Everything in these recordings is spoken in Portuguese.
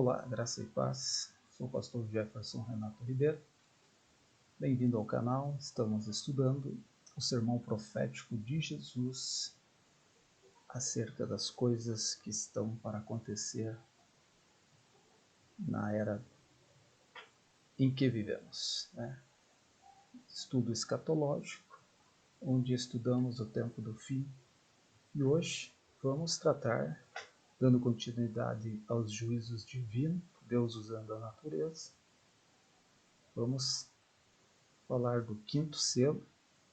Olá, graça e paz. Sou o pastor Jefferson Renato Ribeiro. Bem-vindo ao canal. Estamos estudando o sermão profético de Jesus acerca das coisas que estão para acontecer na era em que vivemos, Estudo escatológico, onde estudamos o tempo do fim. E hoje vamos tratar, dando continuidade aos juízos divinos, Deus usando a natureza. Vamos falar do quinto selo,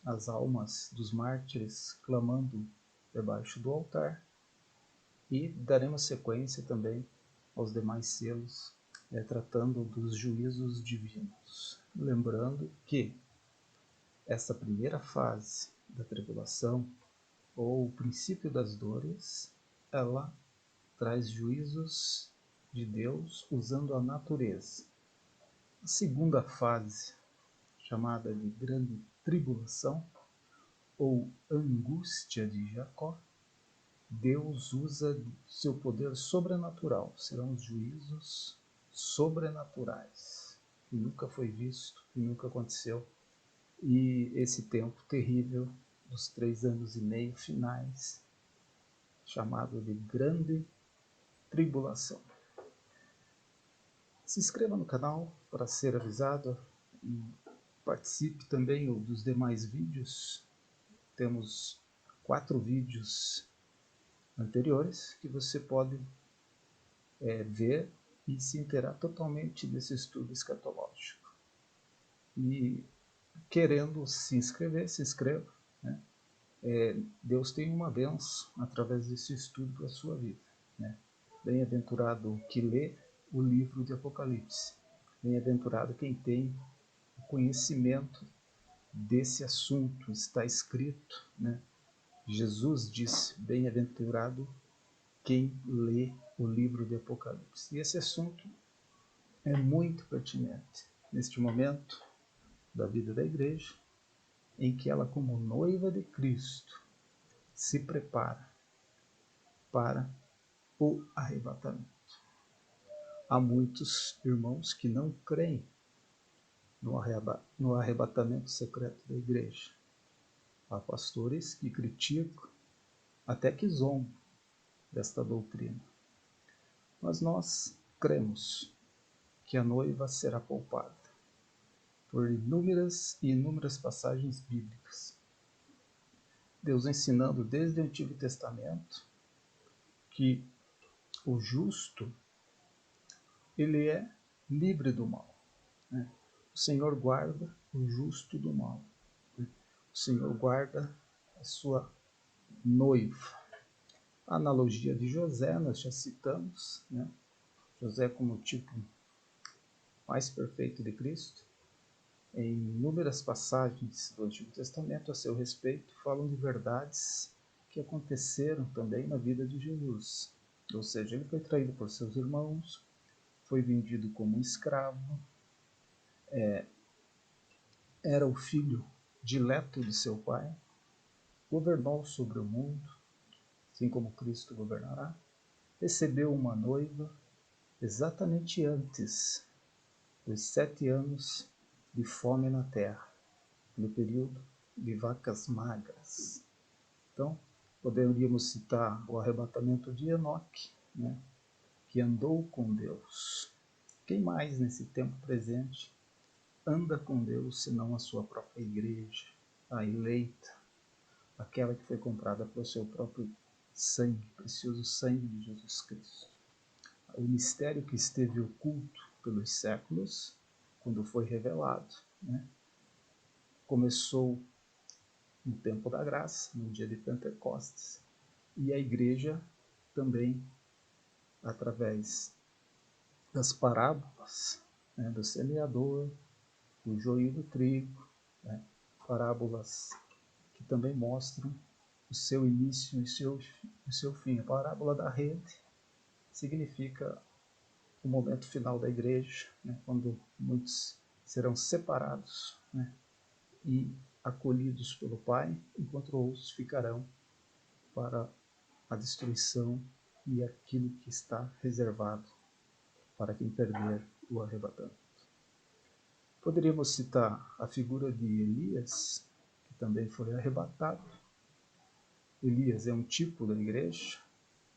as almas dos mártires clamando debaixo do altar, e daremos sequência também aos demais selos, tratando dos juízos divinos. Lembrando que essa primeira fase da tribulação, ou o princípio das dores, ela traz juízos de Deus usando a natureza. A segunda fase, chamada de grande tribulação, ou angústia de Jacó, Deus usa seu poder sobrenatural. Serão os juízos sobrenaturais, que nunca foi visto, que nunca aconteceu. E esse tempo terrível dos 3 anos e meio finais, chamado de grande tribulação. Se inscreva no canal para ser avisado e participe também dos demais vídeos. Temos 4 vídeos anteriores que você pode ver e se inteirar totalmente desse estudo escatológico. E querendo se inscrever, se inscreva. Deus tem uma bênção através desse estudo para a sua vida. Bem-aventurado o que lê o livro de Apocalipse. Bem-aventurado quem tem o conhecimento desse assunto. Está escrito, Jesus disse, bem-aventurado quem lê o livro de Apocalipse. E esse assunto é muito pertinente neste momento da vida da igreja, em que ela, como noiva de Cristo, se prepara para o arrebatamento. Há muitos irmãos que não creem no arrebatamento secreto da igreja. Há pastores que criticam, até que zombam desta doutrina. Mas nós cremos que a noiva será poupada por inúmeras e inúmeras passagens bíblicas. Deus ensinando desde o Antigo Testamento que o justo, ele é livre do mal. O Senhor guarda o justo do mal. O Senhor guarda a sua noiva. A analogia de José, nós já citamos, José como o tipo mais perfeito de Cristo. Em inúmeras passagens do Antigo Testamento a seu respeito falam de verdades que aconteceram também na vida de Jesus. Ou seja, ele foi traído por seus irmãos, foi vendido como um escravo, era o filho dileto de seu pai, governou sobre o mundo, assim como Cristo governará, recebeu uma noiva exatamente antes dos 7 anos de fome na terra, no período de vacas magras. Então, poderíamos citar o arrebatamento de Enoque, que andou com Deus. Quem mais nesse tempo presente anda com Deus senão a sua própria igreja, a eleita, aquela que foi comprada pelo seu próprio sangue, precioso sangue de Jesus Cristo. O mistério que esteve oculto pelos séculos, quando foi revelado, começou no tempo da graça, no dia de Pentecostes, e a igreja também, através das parábolas, do semeador, do joio e do trigo, parábolas que também mostram o seu início e o seu fim. A parábola da rede significa o momento final da igreja, quando muitos serão separados, e acolhidos pelo Pai, enquanto outros ficarão para a destruição e aquilo que está reservado para quem perder o arrebatamento. Poderíamos citar a figura de Elias, que também foi arrebatado. Elias é um tipo da igreja,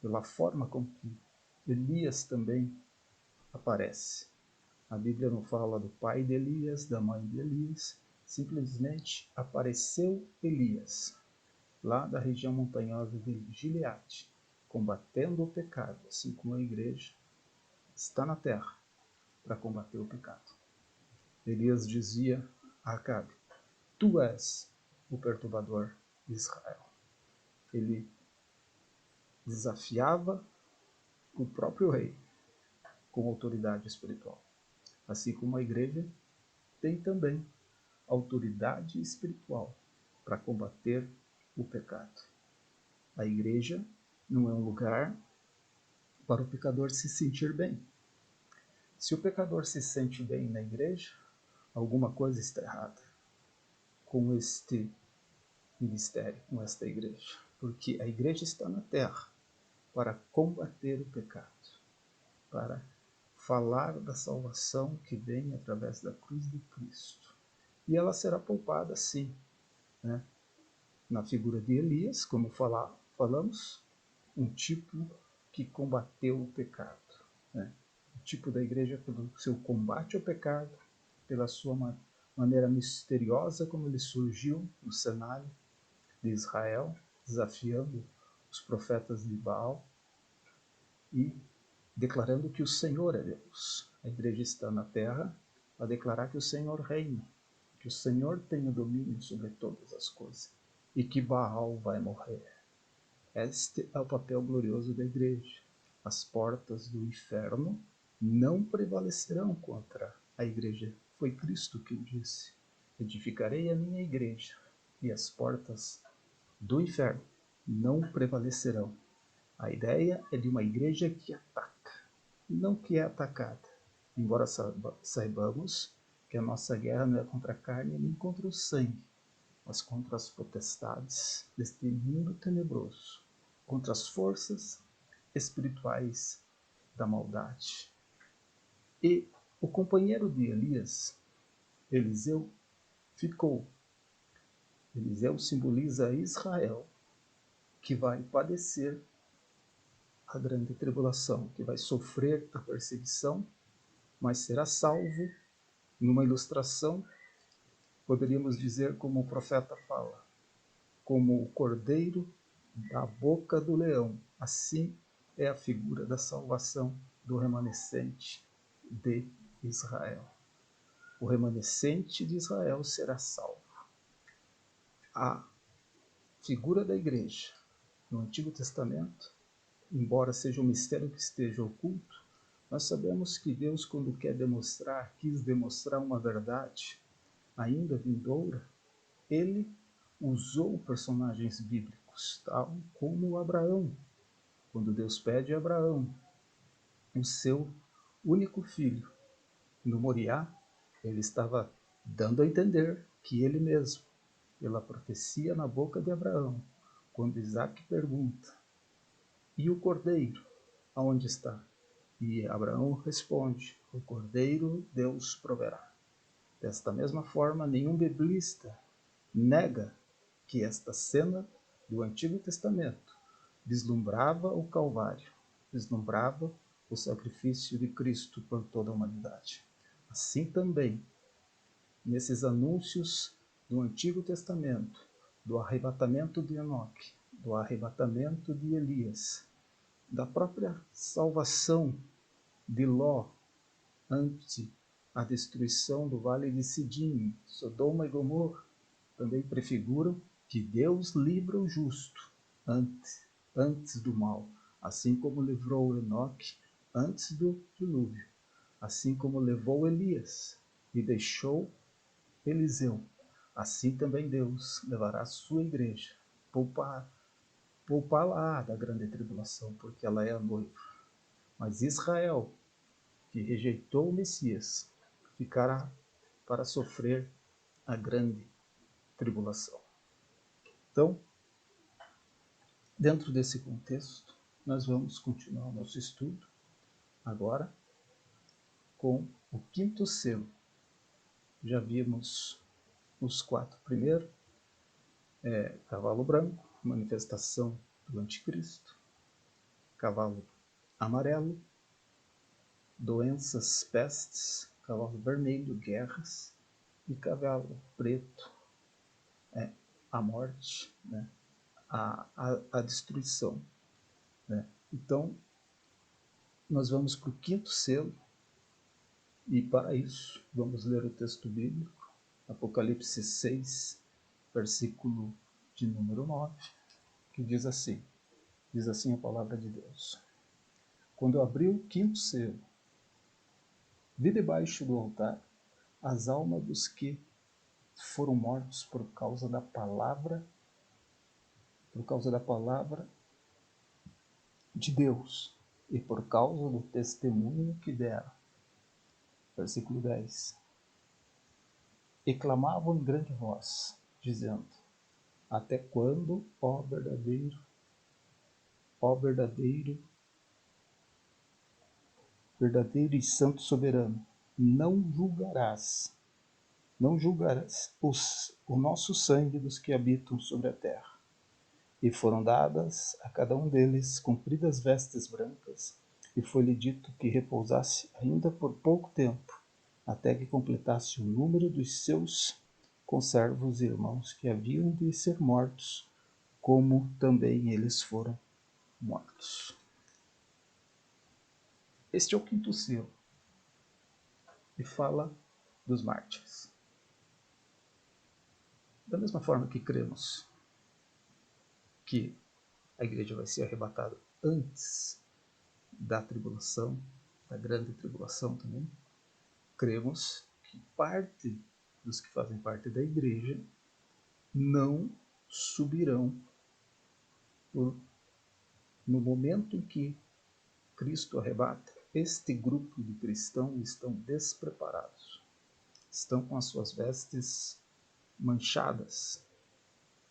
pela forma com que Elias também aparece. A Bíblia não fala do pai de Elias, da mãe de Elias, simplesmente apareceu Elias, lá da região montanhosa de Gileade, combatendo o pecado, assim como a igreja está na terra para combater o pecado. Elias dizia a Acabe: tu és o perturbador de Israel. Ele desafiava o próprio rei com autoridade espiritual. Assim como a igreja tem também autoridade espiritual para combater o pecado. A igreja não é um lugar para o pecador se sentir bem. Se o pecador se sente bem na igreja, alguma coisa está errada com este ministério, com esta igreja. Porque a igreja está na terra para combater o pecado, para falar da salvação que vem através da cruz de Cristo. E ela será poupada, sim, né? Na figura de Elias, como falamos, um tipo que combateu o pecado. Né? O tipo da igreja pelo seu combate ao pecado, pela sua maneira misteriosa como ele surgiu no cenário de Israel, desafiando os profetas de Baal e declarando que o Senhor é Deus. A igreja está na terra para declarar que o Senhor reina, que o Senhor tem o domínio sobre todas as coisas e que Baal vai morrer. Este é o papel glorioso da igreja. As portas do inferno não prevalecerão contra a igreja. Foi Cristo quem disse: edificarei a minha igreja e as portas do inferno não prevalecerão. A ideia é de uma igreja que ataca, não que é atacada. Embora saibamos que a nossa guerra não é contra a carne nem contra o sangue, mas contra as potestades deste mundo tenebroso, contra as forças espirituais da maldade. E o companheiro de Elias, Eliseu, ficou. Eliseu simboliza Israel, que vai padecer a grande tribulação, que vai sofrer a perseguição, mas será salvo. Numa ilustração, poderíamos dizer como o profeta fala: como o cordeiro da boca do leão. Assim é a figura da salvação do remanescente de Israel. O remanescente de Israel será salvo. A figura da igreja no Antigo Testamento, embora seja um mistério que esteja oculto, nós sabemos que Deus, quando quis demonstrar uma verdade ainda vindoura, ele usou personagens bíblicos, tal como Abraão. Quando Deus pede a Abraão o seu único filho no Moriá, ele estava dando a entender que ele mesmo, pela profecia na boca de Abraão, quando Isaac pergunta: e o cordeiro, aonde está? E Abraão responde: o cordeiro Deus proverá. Desta mesma forma, nenhum biblista nega que esta cena do Antigo Testamento vislumbrava o Calvário, vislumbrava o sacrifício de Cristo por toda a humanidade. Assim também, nesses anúncios do Antigo Testamento, do arrebatamento de Enoque, do arrebatamento de Elias, da própria salvação de Ló ante a destruição do vale de Sidim, Sodoma e Gomorra, também prefiguram que Deus livra o justo antes do mal, assim como livrou Enoque antes do dilúvio, assim como levou Elias e deixou Eliseu, assim também Deus levará a sua igreja, poupá-la da grande tribulação, porque ela é a noiva. Mas Israel, que rejeitou o Messias, ficará para sofrer a grande tribulação. Então, dentro desse contexto, nós vamos continuar o nosso estudo agora, com o quinto selo. Já vimos os 4 primeiros, cavalo branco, manifestação do anticristo, cavalo amarelo, doenças, pestes, cavalo vermelho, guerras, e cavalo preto, a morte, né? a destruição. Né? Então, nós vamos para o quinto selo, e para isso vamos ler o texto bíblico, Apocalipse 6, versículo de número 9, que diz assim a palavra de Deus: Quando abriu o quinto selo, vi debaixo do altar as almas dos que foram mortos por causa da palavra de Deus e por causa do testemunho que deram. Versículo 10. E clamavam em grande voz, dizendo: Até quando, ó verdadeiro e santo soberano, não julgarás o nosso sangue dos que habitam sobre a terra? E foram dadas a cada um deles compridas vestes brancas, e foi-lhe dito que repousasse ainda por pouco tempo, até que completasse o número dos seus conservos e irmãos que haviam de ser mortos, como também eles foram mortos. Este é o quinto selo, e fala dos mártires. Da mesma forma que cremos que a igreja vai ser arrebatada antes da tribulação, da grande tribulação também, cremos que parte dos que fazem parte da igreja não subirão no momento em que Cristo arrebata. Este grupo de cristãos estão despreparados, estão com as suas vestes manchadas,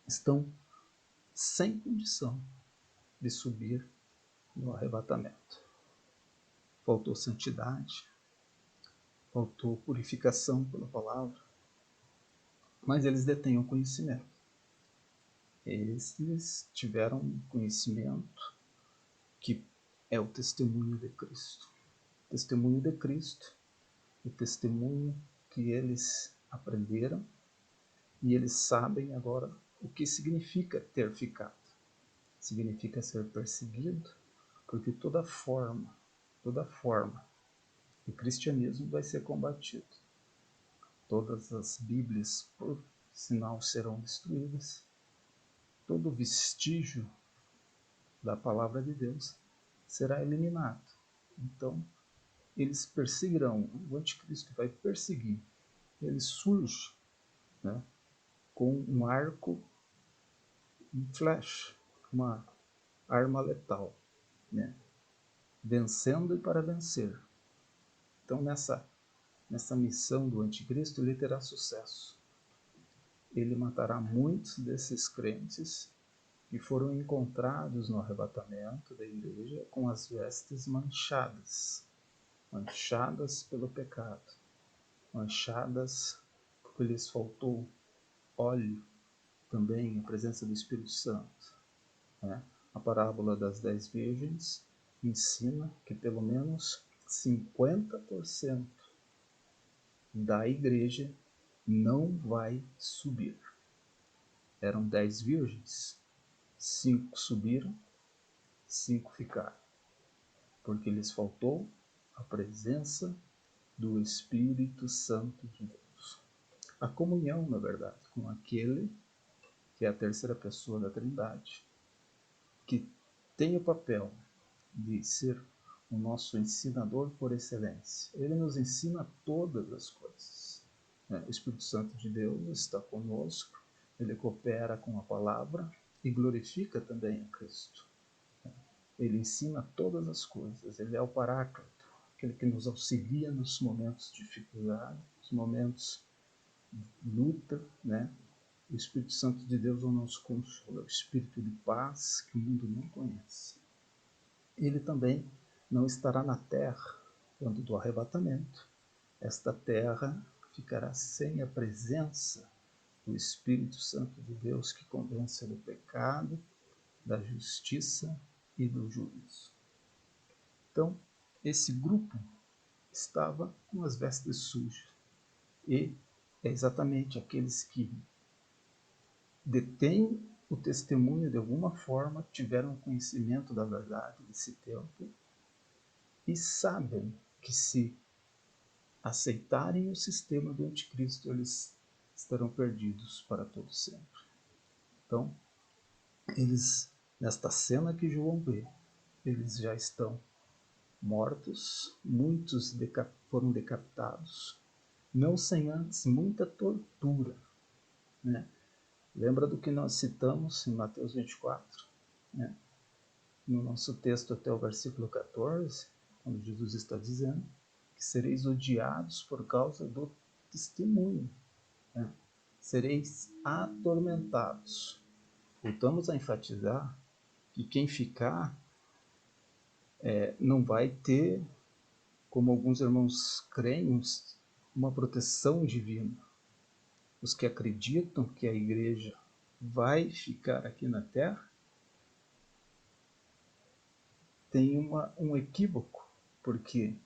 estão sem condição de subir no arrebatamento. Faltou santidade, faltou purificação pela palavra, mas eles detêm o conhecimento. Eles tiveram um conhecimento que é o testemunho de Cristo. O testemunho de Cristo, o testemunho que eles aprenderam, e eles sabem agora o que significa ter ficado. Significa ser perseguido, porque toda forma de cristianismo vai ser combatido. Todas as Bíblias, por sinal, serão destruídas. Todo vestígio da palavra de Deus será eliminado. Então, eles perseguirão, o anticristo vai perseguir. Ele surge, né, com um arco, um flash, uma arma letal, né, vencendo e para vencer. Então, nessa missão do anticristo, ele terá sucesso. Ele matará muitos desses crentes que foram encontrados no arrebatamento da igreja com as vestes manchadas pelo pecado, manchadas porque lhes faltou óleo, também a presença do Espírito Santo. Né? A parábola das 10 virgens ensina que pelo menos 50% da igreja não vai subir. Eram 10 virgens, 5 subiram, 5 ficaram, porque lhes faltou a presença do Espírito Santo de Deus. A comunhão, na verdade, com aquele que é a terceira pessoa da Trindade, que tem o papel de ser o nosso ensinador por excelência. Ele nos ensina todas as coisas. O Espírito Santo de Deus está conosco, ele coopera com a palavra e glorifica também a Cristo. Ele ensina todas as coisas, ele é o Paráclito, aquele que nos auxilia nos momentos de dificuldade, nos momentos de luta, né? O Espírito Santo de Deus é o nosso consolo, é o Espírito de paz que o mundo não conhece. Ele também não estará na terra quando do arrebatamento, esta terra ficará sem a presença do Espírito Santo de Deus que convence do pecado, da justiça e do juízo. Então, esse grupo estava com as vestes sujas e é exatamente aqueles que detêm o testemunho de alguma forma, tiveram conhecimento da verdade desse tempo e sabem que se aceitarem o sistema do anticristo, eles estarão perdidos para todo sempre. Então, eles, nesta cena que João vê, eles já estão mortos, muitos foram decapitados, não sem antes muita tortura, né? Lembra do que nós citamos em Mateus 24, né? No nosso texto até o versículo 14, quando Jesus está dizendo que sereis odiados por causa do testemunho, né? Sereis atormentados. Voltamos a enfatizar que quem ficar não vai ter, como alguns irmãos creem, uma proteção divina. Os que acreditam que a igreja vai ficar aqui na terra têm um equívoco, porque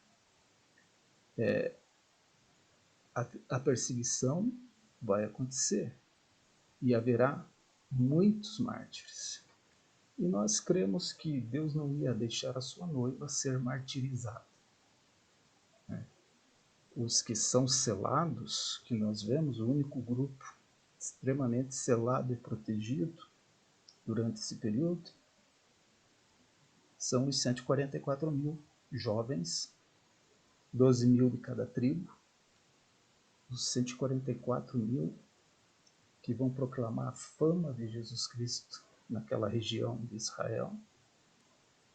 a perseguição vai acontecer e haverá muitos mártires. E nós cremos que Deus não ia deixar a sua noiva ser martirizada. Os que são selados, que nós vemos, o único grupo extremamente selado e protegido durante esse período, são os 144 mil jovens, 12 mil de cada tribo, os 144 mil que vão proclamar a fama de Jesus Cristo naquela região de Israel.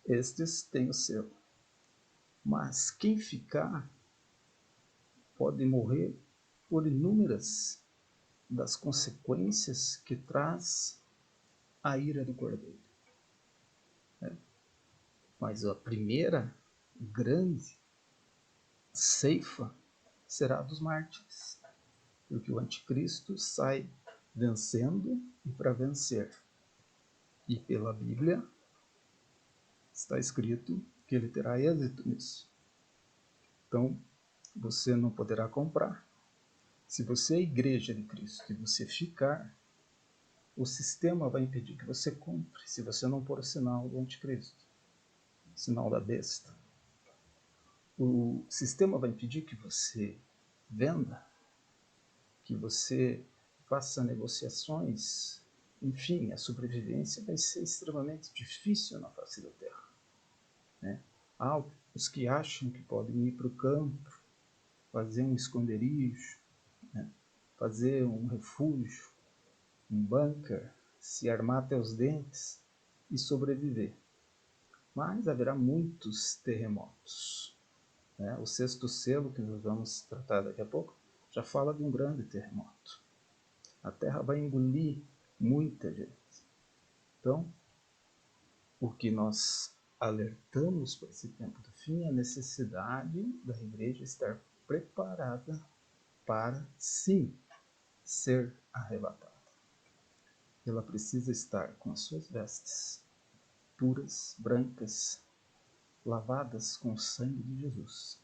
Estes têm o selo. Mas quem ficar pode morrer por inúmeras das consequências que traz a ira do Cordeiro. Mas a primeira grande ceifa será dos mártires, porque o anticristo sai vencendo e para vencer. E pela Bíblia está escrito que ele terá êxito nisso. Então, você não poderá comprar. Se você é igreja de Cristo e você ficar, o sistema vai impedir que você compre, se você não pôr o sinal do anticristo, o sinal da besta. O sistema vai impedir que você venda, que você faça negociações. Enfim, a sobrevivência vai ser extremamente difícil na face da terra, né? Há os que acham que podem ir para o campo, fazer um esconderijo, né? Fazer um refúgio, um bunker, se armar até os dentes e sobreviver. Mas haverá muitos terremotos, né? O sexto selo, que nós vamos tratar daqui a pouco, já fala de um grande terremoto. A terra vai engolir muita gente. Então, o que nós alertamos para esse tempo do fim é a necessidade da igreja estar preparada para, sim, ser arrebatada. Ela precisa estar com as suas vestes puras, brancas, lavadas com o sangue de Jesus.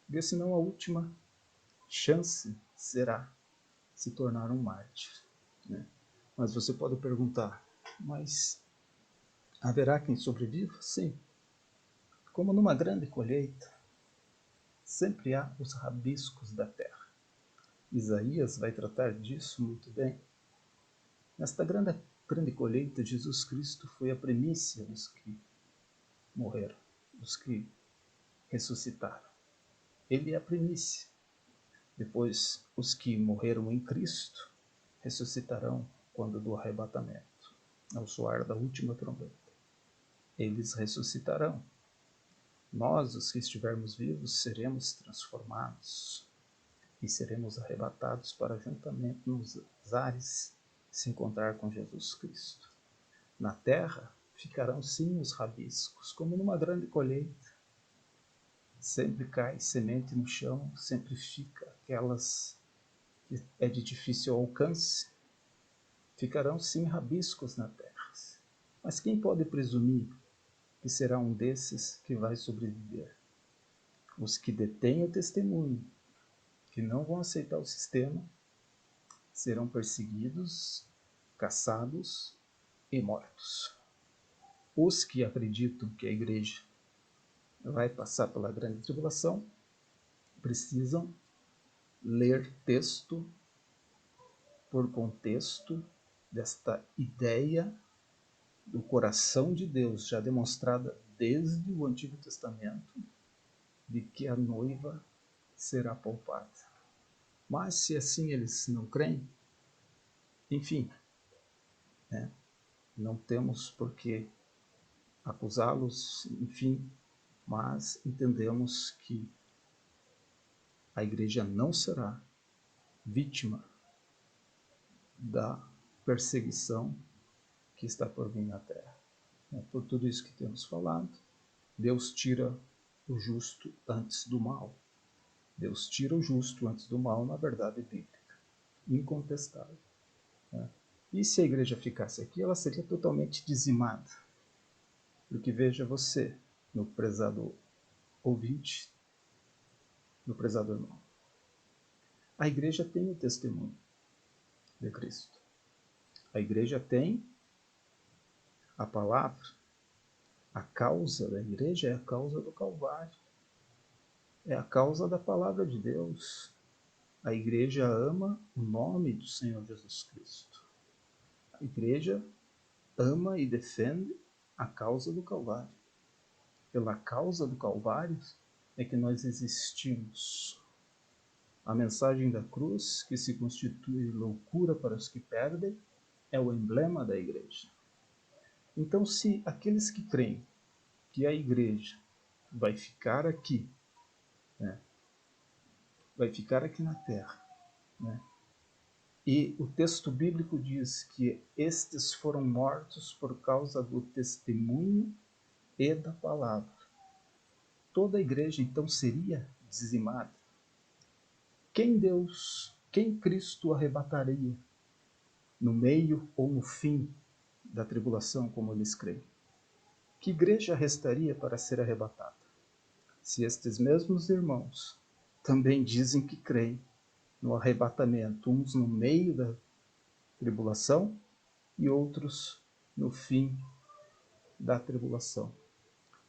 Porque senão a última chance será se tornar um mártir, né? Mas você pode perguntar, mas haverá quem sobreviva? Sim. Como numa grande colheita, sempre há os rabiscos da terra. Isaías vai tratar disso muito bem. Nesta grande colheita, Jesus Cristo foi a primícia dos que morreram, dos que ressuscitaram. Ele é a primícia. Depois, os que morreram em Cristo ressuscitarão quando do arrebatamento, ao soar da última trombeta. Eles ressuscitarão. Nós, os que estivermos vivos, seremos transformados e seremos arrebatados para juntamente nos ares se encontrar com Jesus Cristo. Na terra ficarão sim os rabiscos, como numa grande colheita. sempre cai semente no chão, sempre fica aquelas que é de difícil alcance, ficarão sim rabiscos na terra. Mas quem pode presumir que será um desses que vai sobreviver? Os que detêm o testemunho, que não vão aceitar o sistema, serão perseguidos, caçados e mortos. Os que acreditam que a igreja vai passar pela grande tribulação precisam ler texto por contexto desta ideia do coração de Deus, já demonstrada desde o Antigo Testamento, de que a noiva será poupada. Mas se assim eles não creem, enfim, não temos por que acusá-los, enfim, mas entendemos que a igreja não será vítima da perseguição que está por vir na terra. Por tudo isso que temos falado, Deus tira o justo antes do mal. Deus tira o justo antes do mal na verdade bíblica, incontestável. E se a igreja ficasse aqui, ela seria totalmente dizimada. Porque veja você, meu prezado ouvinte, meu prezado irmão, a igreja tem o testemunho de Cristo. A igreja tem a palavra. A causa da igreja é a causa do Calvário. É a causa da palavra de Deus. A igreja ama o nome do Senhor Jesus Cristo. A igreja ama e defende a causa do Calvário. Pela causa do Calvário é que nós existimos. A mensagem da cruz, que se constitui loucura para os que perdem, é o emblema da igreja. Então, se aqueles que creem que a igreja vai ficar aqui, vai ficar aqui na terra, e o texto bíblico diz que estes foram mortos por causa do testemunho e da palavra. Toda a igreja então seria dizimada. Quem Cristo arrebataria no meio ou no fim da tribulação, como eles creem? Que igreja restaria para ser arrebatada? Se estes mesmos irmãos também dizem que creem no arrebatamento, uns no meio da tribulação e outros no fim da tribulação.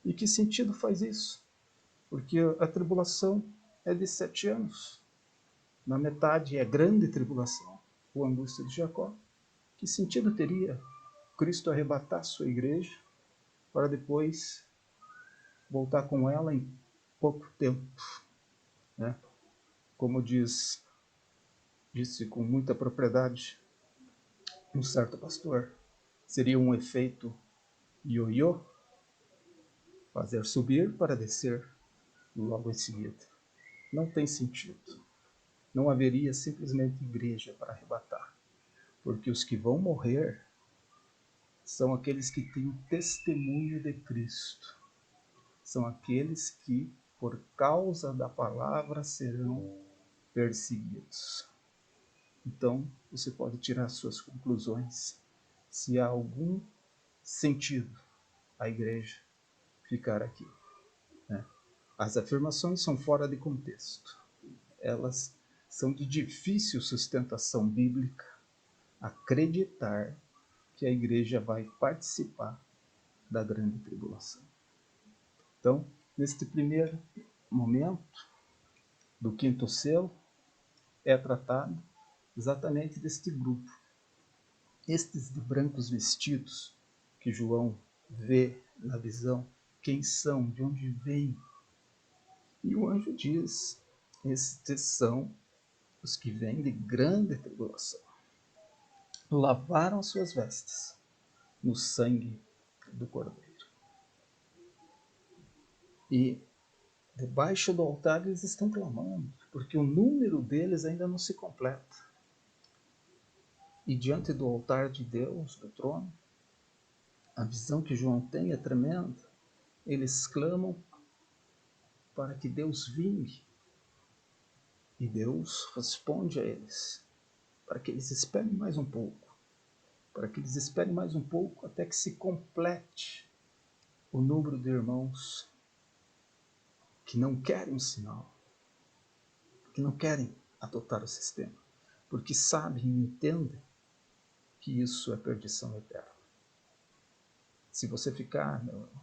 E que sentido faz isso? Porque a tribulação é de 7 anos. Na metade é grande tribulação, ou angústia de Jacó. Que sentido teria Cristo arrebatar sua igreja para depois voltar com ela em pouco tempo? Como disse com muita propriedade um certo pastor, seria um efeito ioiô, fazer subir para descer logo em seguida. Não tem sentido. Não haveria simplesmente igreja para arrebatar, porque os que vão morrer são aqueles que têm o testemunho de Cristo. São aqueles que, por causa da palavra, serão perseguidos. Então, você pode tirar suas conclusões se há algum sentido a igreja ficar aqui. As afirmações são fora de contexto. Elas são de difícil sustentação bíblica. Acreditar que a igreja vai participar da grande tribulação. Então, neste primeiro momento do quinto selo, é tratado exatamente deste grupo. Estes de brancos vestidos, que João vê na visão, quem são, de onde vêm. E o anjo diz, estes são os que vêm de grande tribulação. Lavaram suas vestes no sangue do Cordeiro. E debaixo do altar eles estão clamando, porque o número deles ainda não se completa. E diante do altar de Deus, do trono, a visão que João tem é tremenda. Eles clamam para que Deus vingue. E Deus responde a eles, para que eles esperem mais um pouco, para que eles esperem mais um pouco até que se complete o número de irmãos que não querem o sinal, que não querem adotar o sistema, porque sabem e entendem que isso é perdição eterna. Se você ficar, meu irmão,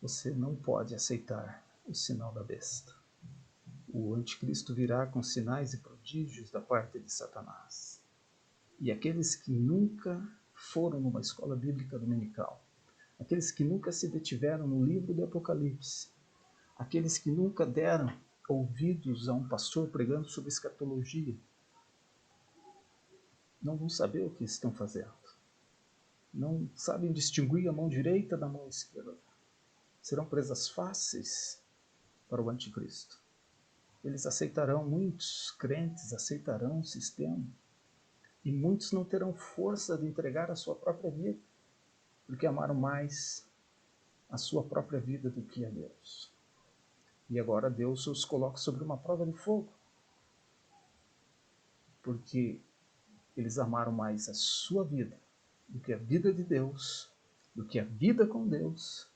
você não pode aceitar o sinal da besta. O anticristo virá com sinais e prodígios da parte de Satanás. E aqueles que nunca foram numa escola bíblica dominical, aqueles que nunca se detiveram no livro do Apocalipse, aqueles que nunca deram ouvidos a um pastor pregando sobre escatologia, não vão saber o que estão fazendo. Não sabem distinguir a mão direita da mão esquerda. Serão presas fáceis para o anticristo. Eles aceitarão, muitos crentes aceitarão o sistema, e muitos não terão força de entregar a sua própria vida, porque amaram mais a sua própria vida do que a Deus. E agora Deus os coloca sobre uma prova de fogo, porque eles amaram mais a sua vida do que a vida de Deus, do que a vida com Deus.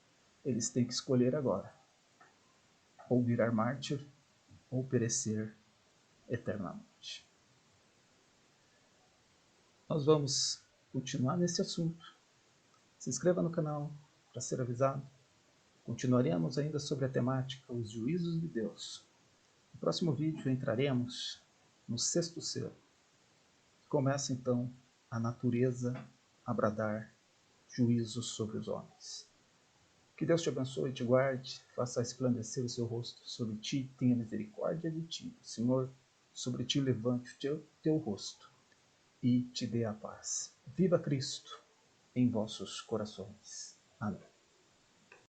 Eles têm que escolher agora, ou virar mártir, ou perecer eternamente. Nós vamos continuar nesse assunto. Se inscreva no canal para ser avisado. Continuaremos ainda sobre a temática os juízos de Deus. No próximo vídeo entraremos no sexto selo. Começa então a natureza a bradar juízos sobre os homens. Que Deus te abençoe e te guarde, faça resplandecer o seu rosto sobre ti, tenha misericórdia de ti. Senhor, sobre ti levante o teu rosto e te dê a paz. Viva Cristo em vossos corações. Amém.